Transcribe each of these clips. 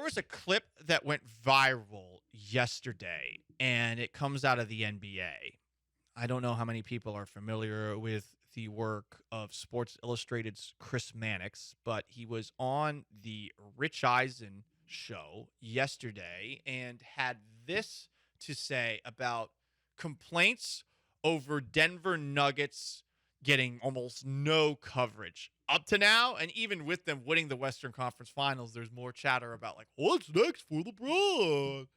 was a clip that went viral yesterday, and it comes out of the NBA. I don't know how many people are familiar with the work of Sports Illustrated's Chris Mannix, but he was on the Rich Eisen Show yesterday and had this to say about complaints over Denver Nuggets getting almost no coverage up to now. And even with them winning the Western Conference Finals, there's more chatter about, like, what's next for LeBron?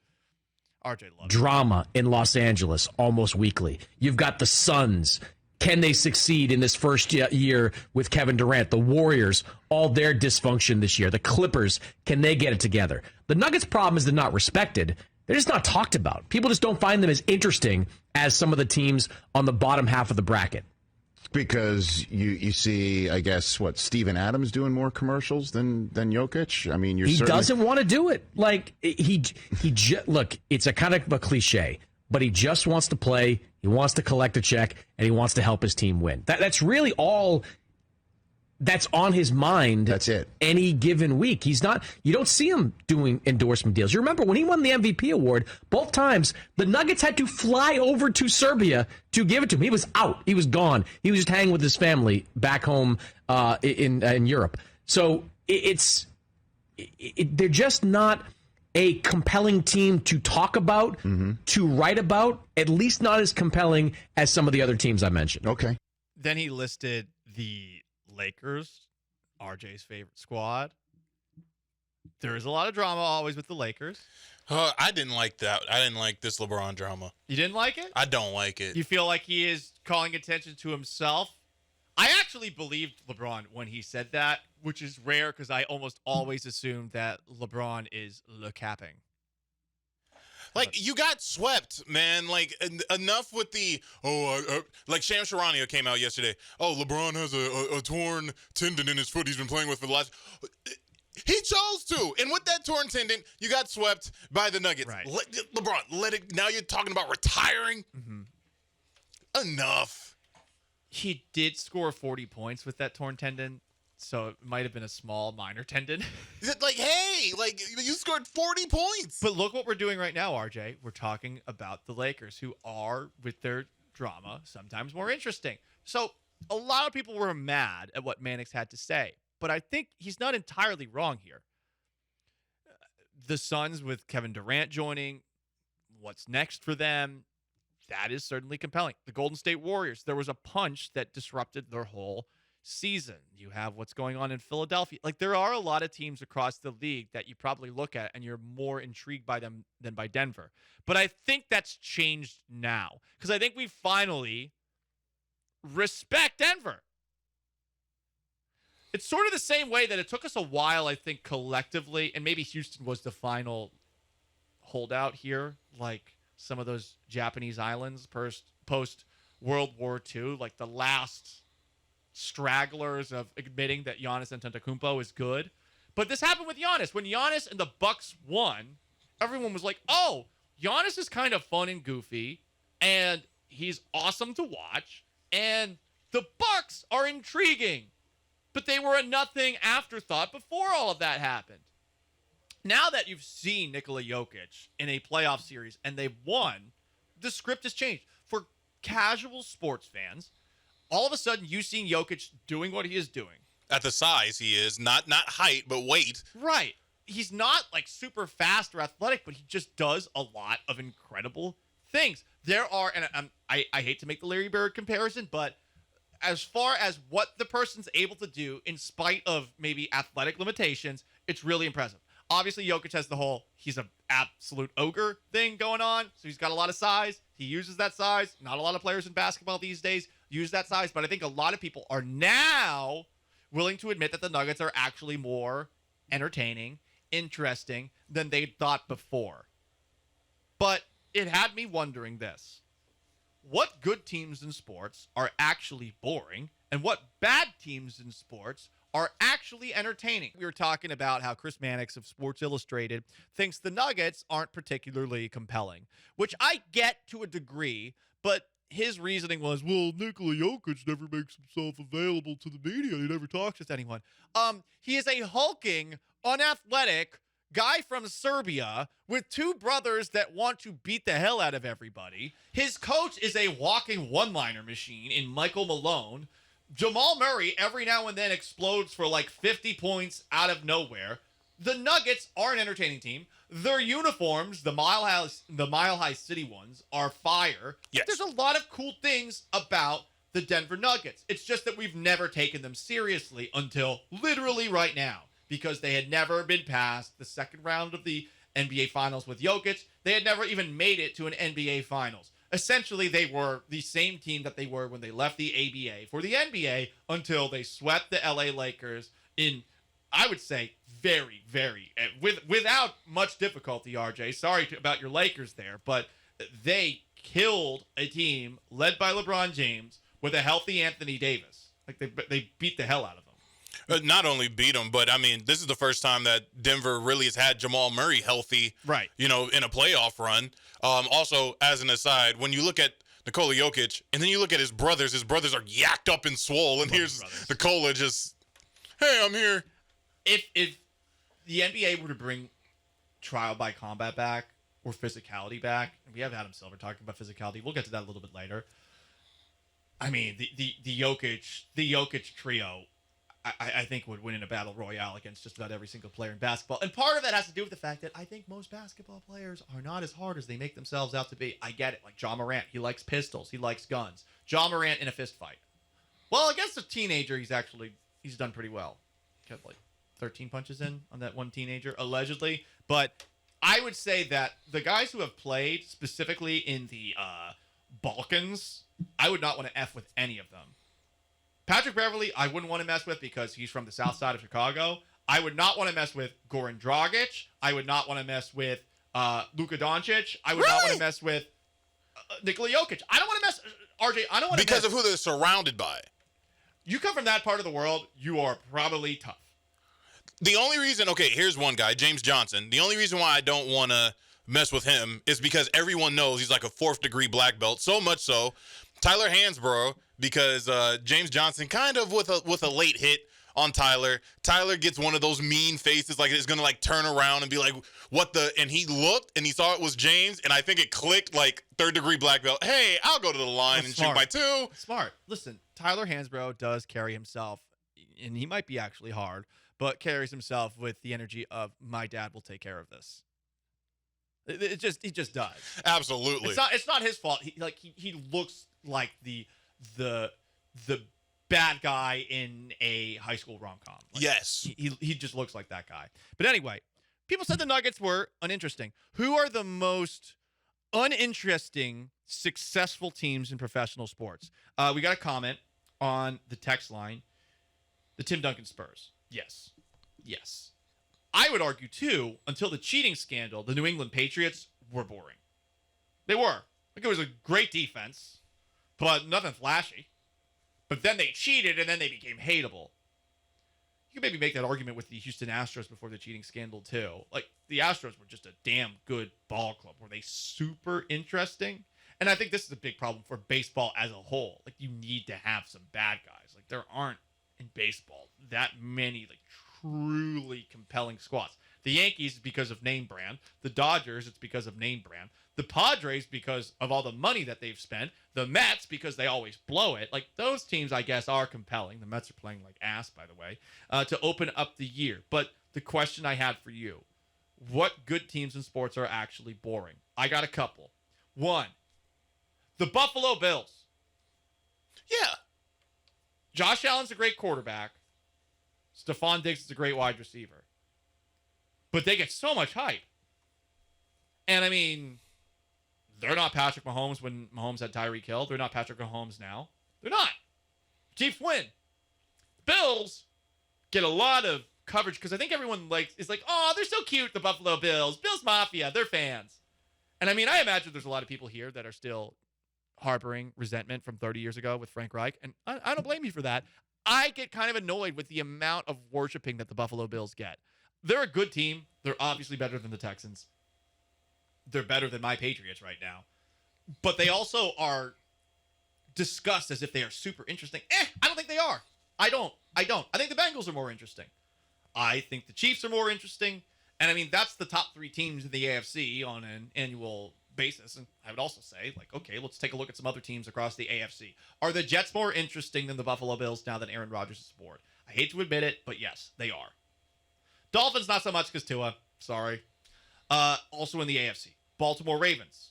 RJ loves drama in Los Angeles almost weekly. You've got the Suns. Can they succeed in this first year with Kevin Durant? The Warriors, all their dysfunction this year. The Clippers, can they get it together? The Nuggets' problem is they're not respected. They're just not talked about. People just don't find them as interesting as some of the teams on the bottom half of the bracket. Because you see, I guess, what, Steven Adams doing more commercials than Jokic? I mean, he doesn't want to do it. Like, look, it's a kind of a cliche, but he just wants to play, he wants to collect a check, and he wants to help his team win. That's really all that's on his mind. That's it. Any given week. You don't see him doing endorsement deals. You remember when he won the MVP award, both times, the Nuggets had to fly over to Serbia to give it to him. He was out. He was gone. He was just hanging with his family back home in Europe. So they're just not a compelling team to talk about, to write about, at least not as compelling as some of the other teams I mentioned. Okay. Then he listed the Lakers, RJ's favorite squad. There is a lot of drama always with the Lakers. I didn't like that. I didn't like this LeBron drama. You didn't like it? I don't like it. You feel like he is calling attention to himself? I actually believed LeBron when he said that, which is rare because I almost always assume that LeBron is le capping. Like, you got swept, man. Like, enough with the, like Shams Charania came out yesterday. Oh, LeBron has a torn tendon in his foot he's been playing with for the last. He chose to. And with that torn tendon, you got swept by the Nuggets. Right. LeBron, let it. Now you're talking about retiring? Enough. He did score 40 points with that torn tendon, so it might have been a small minor tendon. Like, hey, like, you scored 40 points. But look what we're doing right now, RJ. We're talking about the Lakers, who are, with their drama, sometimes more interesting. So a lot of people were mad at what Mannix had to say, but I think he's not entirely wrong here. The Suns with Kevin Durant joining, what's next for them? That is certainly compelling. The Golden State Warriors, there was a punch that disrupted their whole season. You have what's going on in Philadelphia. Like, there are a lot of teams across the league that you probably look at and you're more intrigued by them than by Denver. But I think that's changed now because I think we finally respect Denver. It's sort of the same way that it took us a while, I think, collectively, and maybe Houston was the final holdout here, like some of those Japanese islands post World War II, like the last stragglers of admitting that Giannis Antetokounmpo is good. But this happened with Giannis. When Giannis and the Bucks won, everyone was like, oh, Giannis is kind of fun and goofy, and he's awesome to watch, and the Bucks are intriguing. But they were a nothing afterthought before all of that happened. Now that you've seen Nikola Jokic in a playoff series and they've won, the script has changed. For casual sports fans, all of a sudden you've seen Jokic doing what he is doing. At the size he is, not height, but weight. Right. He's not like super fast or athletic, but he just does a lot of incredible things. There are, and I hate to make the Larry Bird comparison, but as far as what the person's able to do in spite of maybe athletic limitations, it's really impressive. Obviously, Jokic has the whole, he's an absolute ogre thing going on. So he's got a lot of size. He uses that size. Not a lot of players in basketball these days use that size. But I think a lot of people are now willing to admit that the Nuggets are actually more entertaining, interesting than they thought before. But it had me wondering this. What good teams in sports are actually boring, and what bad teams in sports are actually entertaining? We were talking about how Chris Mannix of Sports Illustrated thinks the Nuggets aren't particularly compelling, which I get to a degree, but his reasoning was, well, Nikola Jokic never makes himself available to the media. He never talks with anyone. He is a hulking, unathletic guy from Serbia with two brothers that want to beat the hell out of everybody. His coach is a walking one-liner machine in Michael Malone. Jamal Murray every now and then explodes for like 50 points out of nowhere. The Nuggets are an entertaining team. Their uniforms, the Mile High City ones, are fire. Yes. There's a lot of cool things about the Denver Nuggets. It's just that we've never taken them seriously until literally right now, because they had never been past the second round of the NBA Finals with Jokic. They had never even made it to an NBA Finals. Essentially, they were the same team that they were when they left the ABA for the NBA until they swept the LA Lakers in, I would say, very, very, without much difficulty, RJ. Sorry about your Lakers there, but they killed a team led by LeBron James with a healthy Anthony Davis. Like, they beat the hell out of him. Not only beat him, but I mean, this is the first time that Denver really has had Jamal Murray healthy, Right. You know, in a playoff run. Also, as an aside, when you look at Nikola Jokic and then you look at his brothers are yacked up and swole, and here's Nikola just, hey, I'm here. If the NBA were to bring trial by combat back or physicality back, and we have Adam Silver talking about physicality, we'll get to that a little bit later. I mean, the Jokic trio, I think would win in a battle royale against just about every single player in basketball. And part of that has to do with the fact that I think most basketball players are not as hard as they make themselves out to be. I get it. Like John Morant, he likes pistols. He likes guns. John Morant in a fist fight. Well, against a teenager, he's done pretty well. Got like 13 punches in on that one teenager, allegedly. But I would say that the guys who have played specifically in the Balkans, I would not want to F with any of them. Patrick Beverley, I wouldn't want to mess with because he's from the south side of Chicago. I would not want to mess with Goran Dragic. I would not want to mess with Luka Doncic. I would not want to mess with Nikola Jokic. I don't want to mess, RJ, I don't want to Because of who they're surrounded by. You come from that part of the world, you are probably tough. The only reason, okay, here's one guy, James Johnson. The only reason why I don't want to mess with him is because everyone knows he's like a 4th degree black belt. So much so, Tyler Hansbrough, because James Johnson kind of with a late hit on Tyler. Tyler gets one of those mean faces, like it's gonna like turn around and be like, "What the?" And he looked and he saw it was James, and I think it clicked like 3rd degree black belt. Hey, I'll go to the line and shoot by 2. Smart. Listen, Tyler Hansbrough does carry himself, and he might be actually hard, but carries himself with the energy of my dad will take care of this. He just does. Absolutely. It's not his fault. He looks like the bad guy in a high school rom-com. Like, yes. He just looks like that guy. But anyway, people said the Nuggets were uninteresting. Who are the most uninteresting, successful teams in professional sports? We got a comment on the text line. The Tim Duncan Spurs. Yes. I would argue, too, until the cheating scandal, the New England Patriots were boring. They were. Like, it was a great defense, but nothing flashy. But then they cheated, and then they became hateable. You could maybe make that argument with the Houston Astros before the cheating scandal, too. Like, the Astros were just a damn good ball club. Were they super interesting? And I think this is a big problem for baseball as a whole. Like, you need to have some bad guys. Like, there aren't, in baseball, that many, like, truly compelling squads. The Yankees, because of name brand. The Dodgers, it's because of name brand. The Padres, because of all the money that they've spent. The Mets, because they always blow it. Like, those teams, I guess, are compelling. The Mets are playing like ass, by the way, to open up the year. But the question I had for you, what good teams in sports are actually boring? I got a couple. One, the Buffalo Bills. Yeah. Josh Allen's a great quarterback. Stephon Diggs is a great wide receiver. But they get so much hype. And I mean, they're not Patrick Mahomes when Mahomes had Tyreek Hill. They're not Patrick Mahomes now. They're not. Chiefs win. Bills get a lot of coverage because I think everyone is like, oh, they're so cute, the Buffalo Bills. Bills Mafia, they're fans. And I mean, I imagine there's a lot of people here that are still harboring resentment from 30 years ago with Frank Reich. And I don't blame you for that. I get kind of annoyed with the amount of worshiping that the Buffalo Bills get. They're a good team. They're obviously better than the Texans. They're better than my Patriots right now. But they also are discussed as if they are super interesting. I don't think they are. I don't. I think the Bengals are more interesting. I think the Chiefs are more interesting. And I mean, that's the top 3 teams in the AFC on an annual basis. And I would also say, like, okay, let's take a look at some other teams across the AFC. Are the Jets more interesting than the Buffalo Bills now that Aaron Rodgers is aboard? I hate to admit it, but yes, they are. Dolphins, not so much because Tua. Sorry. Also in the AFC, Baltimore Ravens.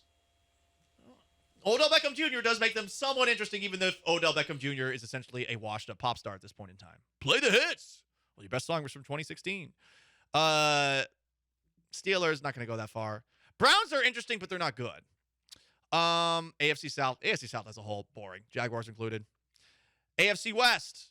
Odell Beckham Jr. does make them somewhat interesting, even if Odell Beckham Jr. is essentially a washed-up pop star at this point in time. Play the hits. Well, your best song was from 2016. Steelers, not going to go that far. Browns are interesting, but they're not good. AFC South as a whole, boring. Jaguars included. AFC West,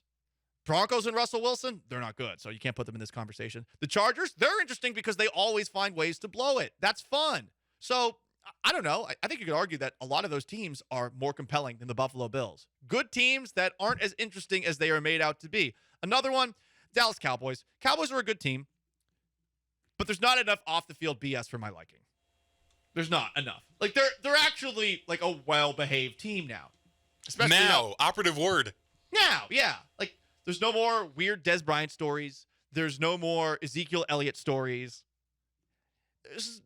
Broncos and Russell Wilson, they're not good, so you can't put them in this conversation. The Chargers, they're interesting because they always find ways to blow it. That's fun. So, I don't know. I think you could argue that a lot of those teams are more compelling than the Buffalo Bills. Good teams that aren't as interesting as they are made out to be. Another one, Dallas Cowboys. Cowboys are a good team, but there's not enough off-the-field BS for my liking. There's not enough. Like, they're actually, like, a well-behaved team now. Especially now, operative word. Now, yeah. Like, there's no more weird Des Bryant stories. There's no more Ezekiel Elliott stories.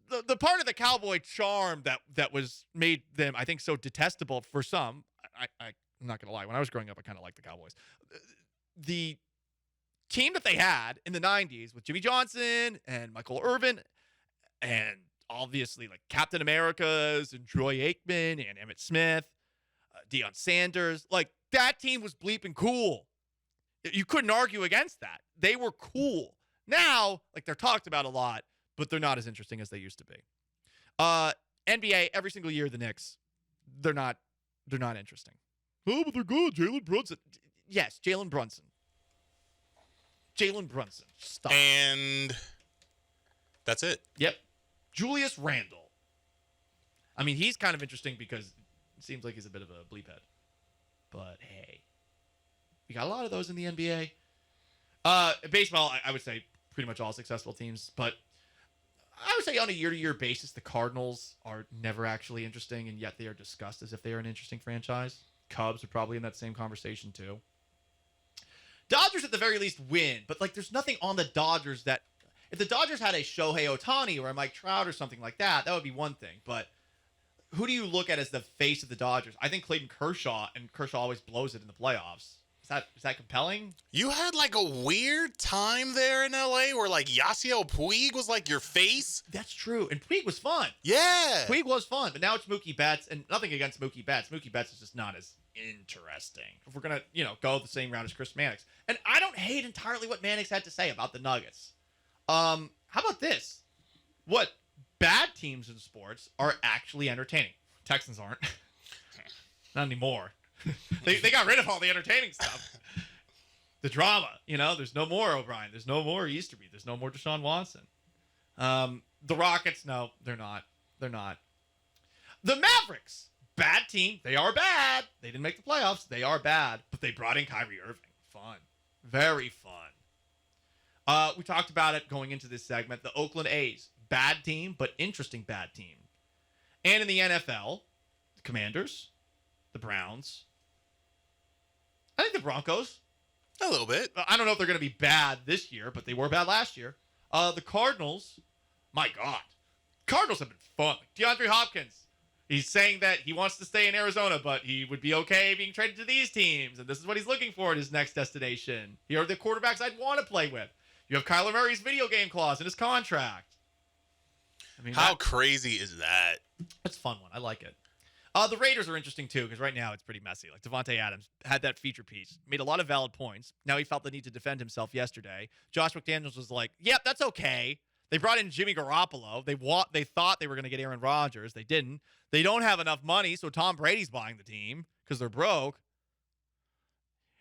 The part of the Cowboy charm that was made them, I think, so detestable for some. I'm not going to lie. When I was growing up, I kind of liked the Cowboys. The team that they had in the 90s with Jimmy Johnson and Michael Irvin and obviously like Captain America's and Troy Aikman and Emmitt Smith, Deion Sanders, like that team was bleeping cool. You couldn't argue against that. They were cool. Now, like they're talked about a lot, but they're not as interesting as they used to be. NBA, every single year, the Knicks, they're not interesting. Oh, but they're good. Jalen Brunson. Yes, Jalen Brunson. Stop. And that's it. Yep. Julius Randle. I mean, he's kind of interesting because it seems like he's a bit of a bleep head. But hey, we got a lot of those in the NBA. Baseball, I would say pretty much all successful teams, but I would say on a year-to-year basis, the Cardinals are never actually interesting, and yet they are discussed as if they are an interesting franchise. Cubs are probably in that same conversation too. Dodgers at the very least win, but like there's nothing on the Dodgers that if the Dodgers had a Shohei Ohtani or a Mike Trout or something like that, that would be one thing. But who do you look at as the face of the Dodgers? I think Clayton Kershaw, and Kershaw always blows it in the playoffs. Is that compelling? You had like a weird time there in LA where like Yasiel Puig was like your face. That's true. And Puig was fun. Yeah. Puig was fun, but now it's Mookie Betts, and nothing against Mookie Betts. Mookie Betts is just not as interesting. If we're going to, go the same route as Chris Mannix. And I don't hate entirely what Mannix had to say about the Nuggets. How about this? What bad teams in sports are actually entertaining? Texans aren't. Not anymore. They got rid of all the entertaining stuff. The drama, there's no more O'Brien. There's no more Easterby. There's no more Deshaun Watson. The Rockets, no, they're not. They're not. The Mavericks, bad team. They are bad. They didn't make the playoffs. They are bad, but they brought in Kyrie Irving. Fun. Very fun. We talked about it going into this segment. The Oakland A's, bad team, but interesting bad team. And in the NFL, the Commanders, the Browns. I think the Broncos. A little bit. I don't know if they're going to be bad this year, but they were bad last year. The Cardinals, my God. Cardinals have been fun. DeAndre Hopkins, he's saying that he wants to stay in Arizona, but he would be okay being traded to these teams, and this is what he's looking for at his next destination. Here are the quarterbacks I'd want to play with. You have Kyler Murray's video game clause in his contract. I mean, how crazy is that? That's a fun one. I like it. The Raiders are interesting, too, because right now it's pretty messy. Like, Devontae Adams had that feature piece, made a lot of valid points. Now he felt the need to defend himself yesterday. Josh McDaniels was like, yep, that's okay. They brought in Jimmy Garoppolo. They thought they were going to get Aaron Rodgers. They didn't. They don't have enough money, so Tom Brady's buying the team because they're broke.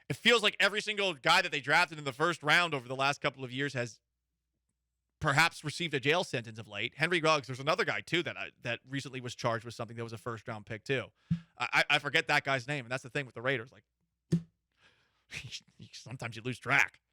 It feels like every single guy that they drafted in the first round over the last couple of years has perhaps received a jail sentence of late. Henry Ruggs, there's another guy, too, that recently was charged with something that was a first-round pick, too. I forget that guy's name, and that's the thing with the Raiders. Like, sometimes you lose track.